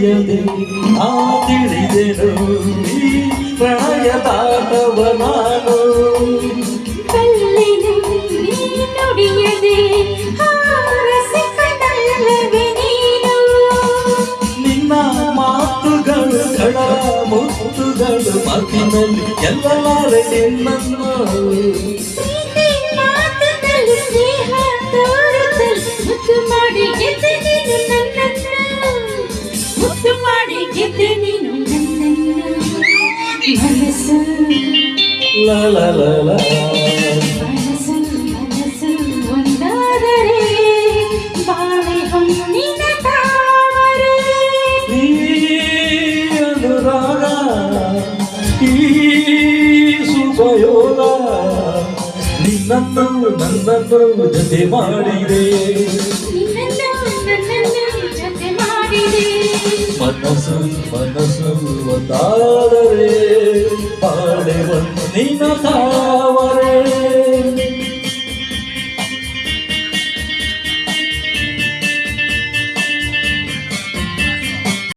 ತಿಳಿಯದೆ ನಾ ತಿಳಿದೆನು ಈ ಪ್ರಣಯದಾಟವ ನಾನು ಕಲ್ಲಿನ ನುಡಿಯದೆ ಹಾರಸಿಕನಲ್ಲವೇ ನೀನು ನಿನ್ನ ಮಾತುಗಳು ಕಡ ಮುತ್ತುಗಳು ಮಾತಿನಲ್ಲಿ ಎಲ್ಲಲಾರೆ ನಿನ್ನನ್ನು ಪ್ರೀತಿ ಮಾತಿನಲ್ಲಿ ಸ್ನೇಹ ತೋರುತ್ತಲು ಮುದ್ದು ಮಾಡಿ ಗೆದ್ದೆ ನೀನು ನನ್ನನ್ನು ಮುದ್ದು ಮಾಡಿ ಗೆದ್ದೆ ನೀನು ನನ್ನನ್ನು ಮನಸ್ಸು ಲಾ ಲಾ ಲಾ ಲಾ ಮನಸ್ಸು ಮನಸ್ಸು ಒಂದಾದರೆ ಬಾಳೆ ಹೊನ್ನಿನ ತಾವರೆ ಈ ಅನುರಾಗ ಈ ಶುಭಯೋಗ ನಿನ್ನನ್ನು ನನ್ನನ್ನು ಜೊತೆ ಮಾಡಿದೆ ನಿನ್ನನ್ನು ನನ್ನನ್ನು ಜೊತೆ ಮಾಡಿದೆ ಮನಸ್ಸು ಮನಸ್ಸು ಒಂದಾದರೆ ಬಾಳೆ ಒಂದಿನ